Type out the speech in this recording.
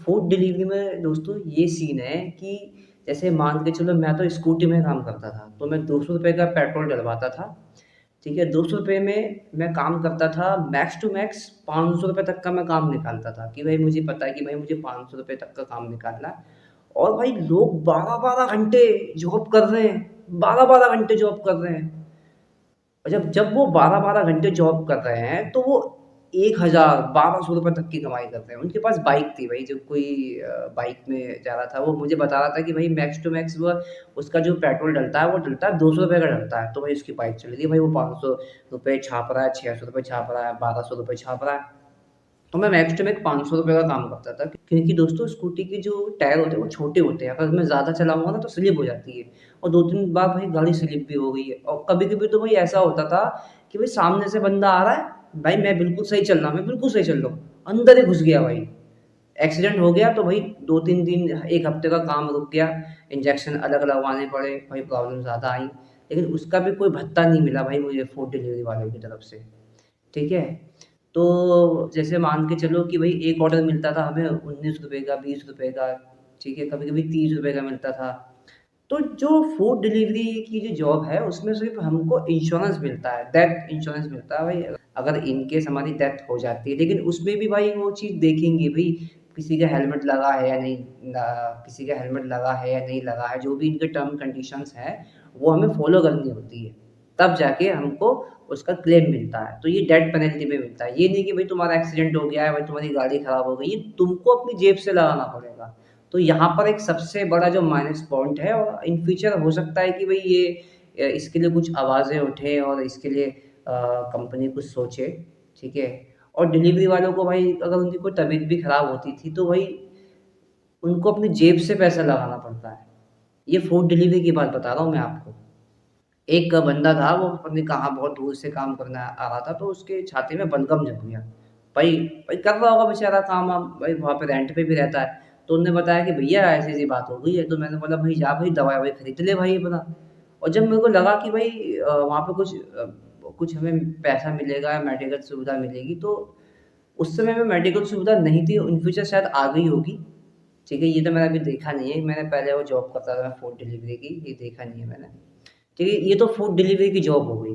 Food delivery में दोस्तों ये सीन है कि जैसे मान के चलो मैं तो स्कूटी में काम करता था, तो मैं ₹200 का पेट्रोल डलवाता था, ठीक है? ₹200 में मैं काम करता था, मैक्स टू मैक्स ₹500 तक का मैं काम निकालता था कि भाई मुझे पता है कि भाई मुझे ₹500 तक का काम निकालना है और भाई लोग 12-12 घंटे जॉब कर रहे हैं, 12-12 घंटे जॉब कर रहे हैं। और जब जब वो 12-12 घंटे जॉब कर रहे हैं, तो वो 1000 ₹1200 तक की कमाई करते हैं। उनके पास बाइक थी भाई, जब कोई बाइक में जा रहा था, वो मुझे बता रहा था कि भाई मैक्स टू मैक्स वो उसका जो पेट्रोल डलता है, वो डलता है ₹200 का डलता है। तो भाई उसकी बाइक चल रही है, भाई वो ₹500 छाप रहा है, ₹600 छाप रहा है, ₹1200 छाप रहा है। तो मैं मैक्स टू मैक्स ₹500 का काम करता था क्योंकि दोस्तों स्कूटी के जो टायर होते हैं वो छोटे होते हैं, अगर मैं ज़्यादा चलाऊँगा ना तो स्लिप हो जाती है और 2-3 बार भाई गाड़ी स्लिप भी हो गई है और कभी-कभी तो भाई ऐसा होता था कि भाई सामने से बंदा आ रहा है, भाई मैं बिल्कुल सही चल रहा हूँ, मैं बिल्कुल सही चल रहा हूँ, अंदर ही घुस गया भाई। एक्सीडेंट हो गया तो भाई 2-3 दिन 1 हफ्ते का काम रुक गया, इंजेक्शन अलग लगवाने पड़े, भाई प्रॉब्लम ज़्यादा आई। लेकिन उसका भी कोई भत्ता नहीं मिला भाई मुझे फूड डिलीवरी वालों की तरफ से, ठीक है? तो जैसे मान के चलो कि भई एक ऑर्डर मिलता था हमें ₹19 का, ₹20 का, ठीक है? कभी-कभी ₹30 का मिलता था। तो जो फूड डिलीवरी की जो जॉब है, उसमें सिर्फ़ हमको इंश्योरेंस मिलता है, डेथ इंश्योरेंस मिलता है भाई अगर इन केस हमारी डेथ हो जाती है। लेकिन उसमें भी भाई वो चीज़ देखेंगे भई किसी का हेलमेट लगा है या नहीं किसी का हेलमेट लगा है या नहीं लगा है, जो भी इनके टर्म कंडीशंस हैं, वो हमें फ़ॉलो करनी होती है। तब जाके हमको उसका क्लेम मिलता है। तो ये डेथ पेनल्टी में मिलता है। ये नहीं कि भई तुम्हारा एक्सीडेंट हो गया है, भाई तुम्हारी गाड़ी खराब हो गई, ये तुमको अपनी जेब से लगाना पड़ेगा। तो यहाँ पर एक सबसे बड़ा जो माइनस पॉइंट है और इन फ्यूचर हो सकता है कि भई ये इसके लिए कुछ आवाज़ें उठें और इसके लिए कंपनी कुछ सोचे, ठीक है? और डिलीवरी वालों को भाई अगर उनकी कोई तबीयत भी खराब होती थी, तो भाई उनको अपनी जेब से पैसा लगाना पड़ता है। ये फूड डिलीवरी की बात बता रहा हूँ मैं आपको। एक बंदा था वो पता नहीं कहाँ बहुत दूर से काम करने आ रहा था, तो उसके छाती में बलगम जम गया। भाई भाई कर रहा होगा बेचारा काम वाम, भाई वहाँ पे रेंट पे भी रहता है। तो उन्होंने बताया कि भैया ऐसी-ऐसी बात हो गई है, तो मैंने बोला भाई जा भाई दवाई-ववाई खरीद ले भाई अपना। और जब मेरे को लगा कि भाई वहाँ पे कुछ हमें पैसा मिलेगा, मेडिकल सुविधा मिलेगी, तो उस समय में मेडिकल सुविधा नहीं थी, इन फ्यूचर शायद आ गई होगी। ठीक है, ये तो मैंने अभी देखा नहीं है, मैंने पहले वो जॉब करता था फूड डिलीवरी की, ये देखा नहीं है मैंने। ठीक है, ये तो फूड डिलीवरी की जॉब हो गई।